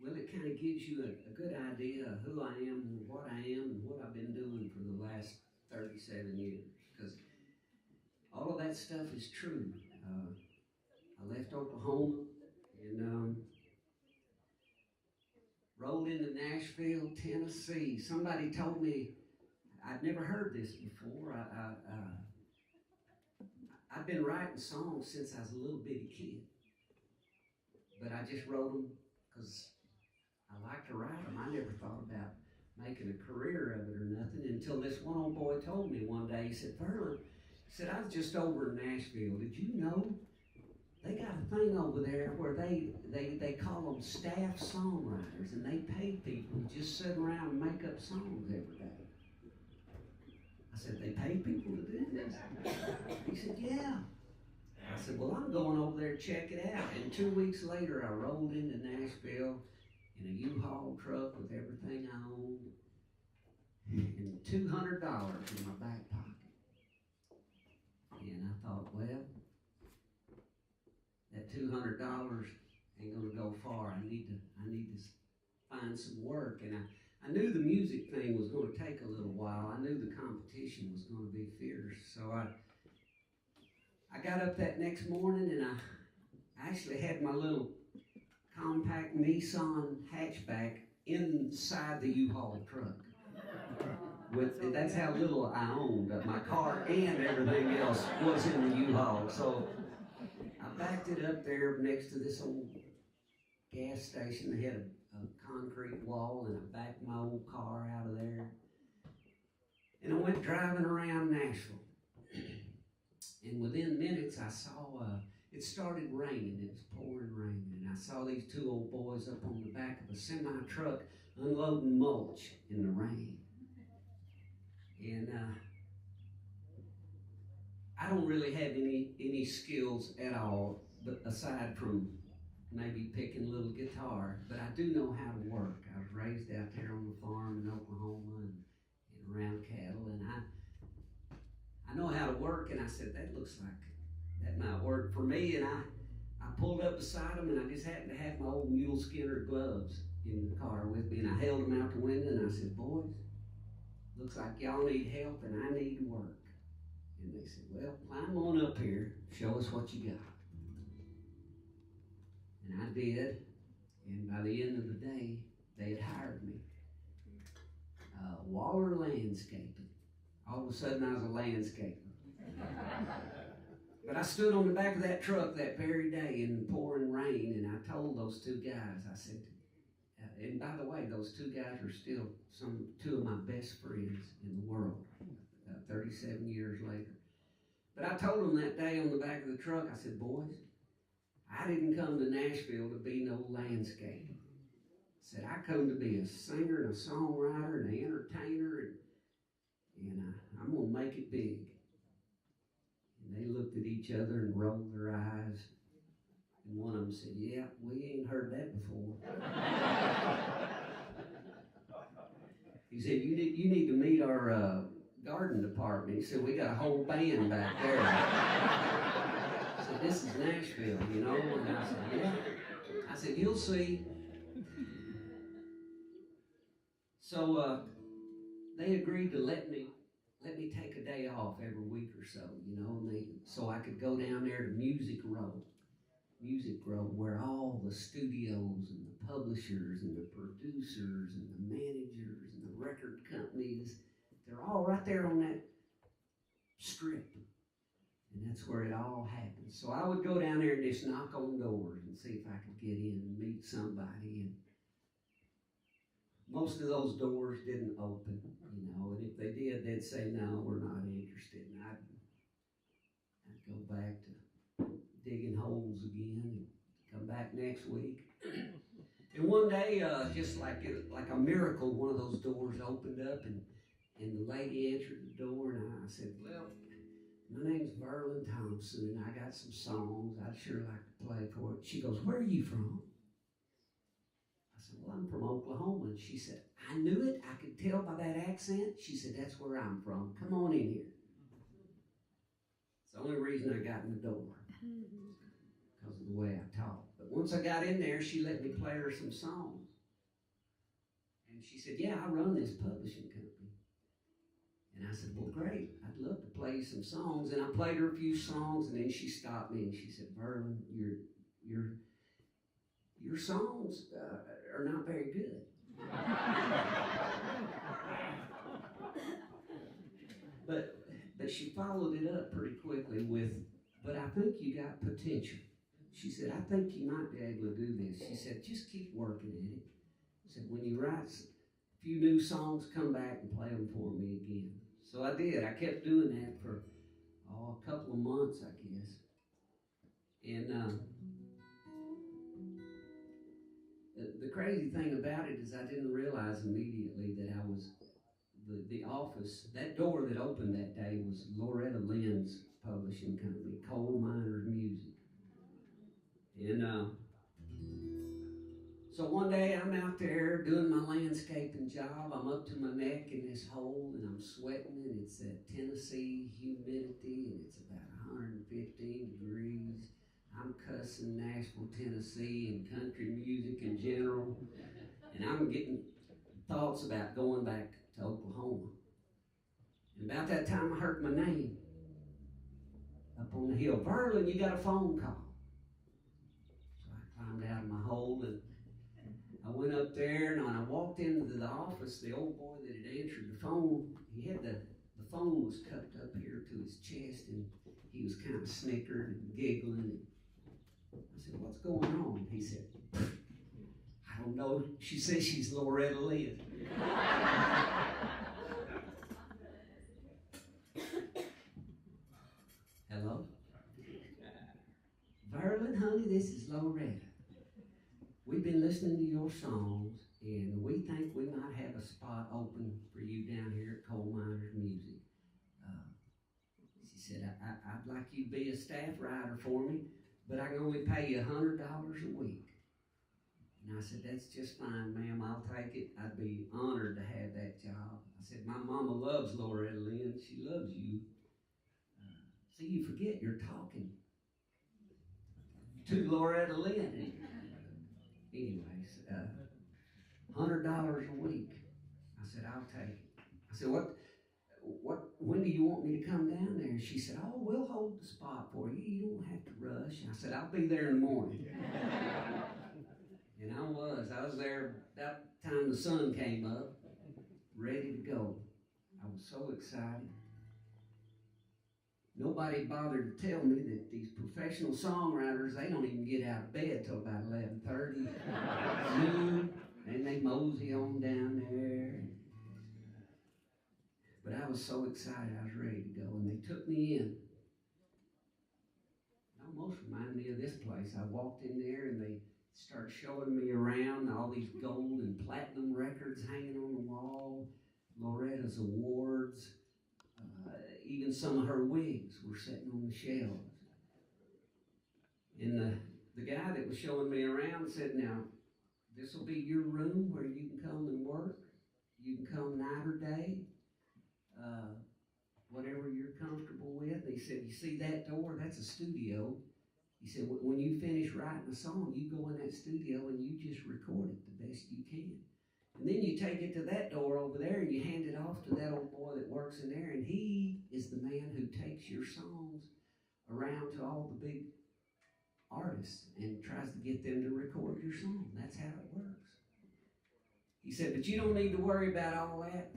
Well, it kind of gives you a good idea of who I am and what I am and what I've been doing for the last 37 years. Because all of that stuff is true. I left Oklahoma and rolled into Nashville, Tennessee. Somebody told me, I'd never heard this before. I've been writing songs since I was a little bitty kid. But I just wrote them because I like to write them. I never thought about making a career of it or nothing until this one old boy told me one day. He said, Verlon, he said, I was just over in Nashville. Did you know they got a thing over there where they call them staff songwriters, and they pay people to just sit around and make up songs every day? I said, they pay people to do this? He said, yeah. I said, well, I'm going over there to check it out. And 2 weeks later, I rolled into Nashville in a U-Haul truck with everything I owned and $200 in my back pocket. And I thought, well, that $200 ain't going to go far. I need to find some work. And I knew the music thing was going to take a little while. I knew the competition was going to be fierce. So I got up that next morning and I actually had my little compact Nissan hatchback inside the U-Haul truck. That's how little I owned. My car and everything else was in the U-Haul. So I backed it up there next to this old gas station. They had a concrete wall, and I backed my old car out of there. And I went driving around Nashville. And within minutes, I saw, it started raining. It was pouring rain. And I saw these two old boys up on the back of a semi-truck unloading mulch in the rain. And I don't really have any skills at all, but aside from maybe picking a little guitar, but I do know how to work. I was raised out there on the farm in Oklahoma and around cattle, and I know how to work, and I said, that looks like that might work for me. And I pulled up beside them, and I just happened to have my old mule skinner gloves in the car with me, and I held them out the window, and I said, boys, looks like y'all need help, and I need work. And they said, well, climb on up here, show us what you got. And I did, and by the end of the day, they had hired me. Waller Landscaping. All of a sudden, I was a landscaper. But I stood on the back of that truck that very day in the pouring rain, and I told those two guys, I said, and by the way, those two guys are still two of my best friends in the world, 37 years later. But I told them that day on the back of the truck, I said, boys, I didn't come to Nashville to be no landscaper. I said, I come to be a singer and a songwriter and an entertainer, and I'm going to make it big. And they looked at each other and rolled their eyes. And one of them said, yeah, we ain't heard that before. He said, you need to meet our garden department. He said, we got a whole band back there. I said, this is Nashville, you know? And I said, yeah. I said, you'll see. So they agreed to let me take a day off every week or so, you know, and so I could go down there to Music Row, where all the studios and the publishers and the producers and the managers and the record companies, they're all right there on that strip. And that's where it all happens. So I would go down there and just knock on doors and see if I could get in and meet somebody. And most of those doors didn't open, you know, and if they did, they'd say, no, we're not interested. And I'd go back to digging holes again and come back next week. And one day, just like a miracle, one of those doors opened up, and the lady answered the door, and I said, well, my name's Verlon Thompson, and I got some songs I'd sure like to play for it. She goes, where are you from? I said, well, I'm from Oklahoma. And she said, I knew it. I could tell by that accent. She said, that's where I'm from. Come on in here. It's the only reason I got in the door, because of the way I talk. But once I got in there, she let me play her some songs. And she said, yeah, I run this publishing company. And I said, well, great. I'd love to play some songs. And I played her a few songs, and then she stopped me and she said, Verlon, your songs are not very good. But she followed it up pretty quickly with, but I think you got potential. She said, I think you might be able to do this. She said, just keep working at it. She said, when you write a few new songs, come back and play them for me again. So I did. I kept doing that for a couple of months, I guess. And the crazy thing about it is I didn't realize immediately that I was, the office, that door that opened that day was Loretta Lynn's publishing company, Coal Miners Music. And so one day I'm out there doing my landscaping job. I'm up to my neck in this hole and I'm sweating, and it's that Tennessee humidity and it's about 115 degrees. I'm cussing Nashville, Tennessee and country music in general. And I'm getting thoughts about going back to Oklahoma. And about that time I heard my name up on the hill. Verlon, you got a phone call. So I climbed out of my hole and I went up there, and when I walked into the office, the old boy that had answered the phone, he had the phone was cupped up here to his chest, and he was kind of snickered and giggling. And I said, what's going on? He said, I don't know. She says she's Loretta Lynn. Hello? Verlon, honey, this is Loretta. We've been listening to your songs, and we think we might have a spot open for you down here at Coal Miners Music. She said, I'd like you to be a staff writer for me, but I can only pay you $100 a week. And I said, that's just fine, ma'am. I'll take it. I'd be honored to have that job. I said, my mama loves Loretta Lynn. She loves you. See, you forget you're talking to Loretta Lynn. Anyways, $100 a week. I said, I'll take it. I said, when do you want me to come down there? She said, oh, we'll hold the spot for you. You don't have to rush. I said, I'll be there in the morning. And I was there about the time the sun came up, ready to go. I was so excited. Nobody bothered to tell me that these professional songwriters, they don't even get out of bed till about 11:30, noon, and they mosey on down there. But I was so excited, I was ready to go, and they took me in. It almost reminded me of this place. I walked in there, and they started showing me around all these gold and platinum records hanging on the wall, Loretta's awards. Even some of her wigs were sitting on the shelves. And the guy that was showing me around said, now, this will be your room where you can come and work. You can come night or day, whatever you're comfortable with. He said, you see that door? That's a studio. He said, when you finish writing a song, you go in that studio and you just record it the best you can. And then you take it to that door over there and you hand it off to that old boy that works in there, and he is the man who takes your songs around to all the big artists and tries to get them to record your song. That's how it works. He said, but you don't need to worry about all that.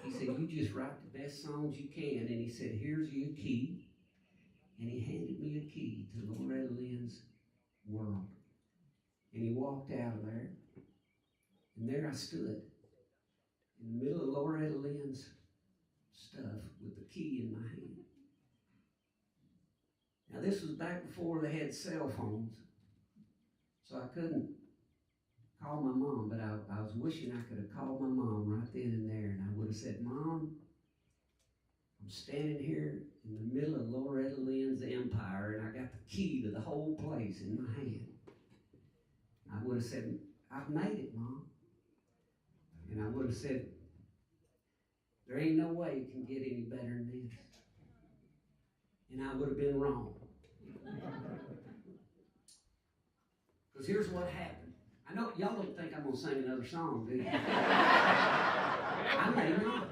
He said, you just write the best songs you can. And he said, here's your key. And he handed me a key to Loretta Lynn's world. And he walked out of there. And there I stood in the middle of Loretta Lynn's stuff with the key in my hand. Now this was back before they had cell phones, so I couldn't call my mom, but I was wishing I could have called my mom right then and there, and I would have said, Mom, I'm standing here in the middle of Loretta Lynn's empire, and I got the key to the whole place in my hand. I would have said, I've made it, Mom. And I would have said, there ain't no way it can get any better than this. And I would have been wrong. Because here's what happened. I know y'all don't think I'm gonna sing another song, do you? I may not.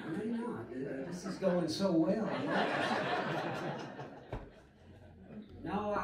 I may not. This is going so well. No,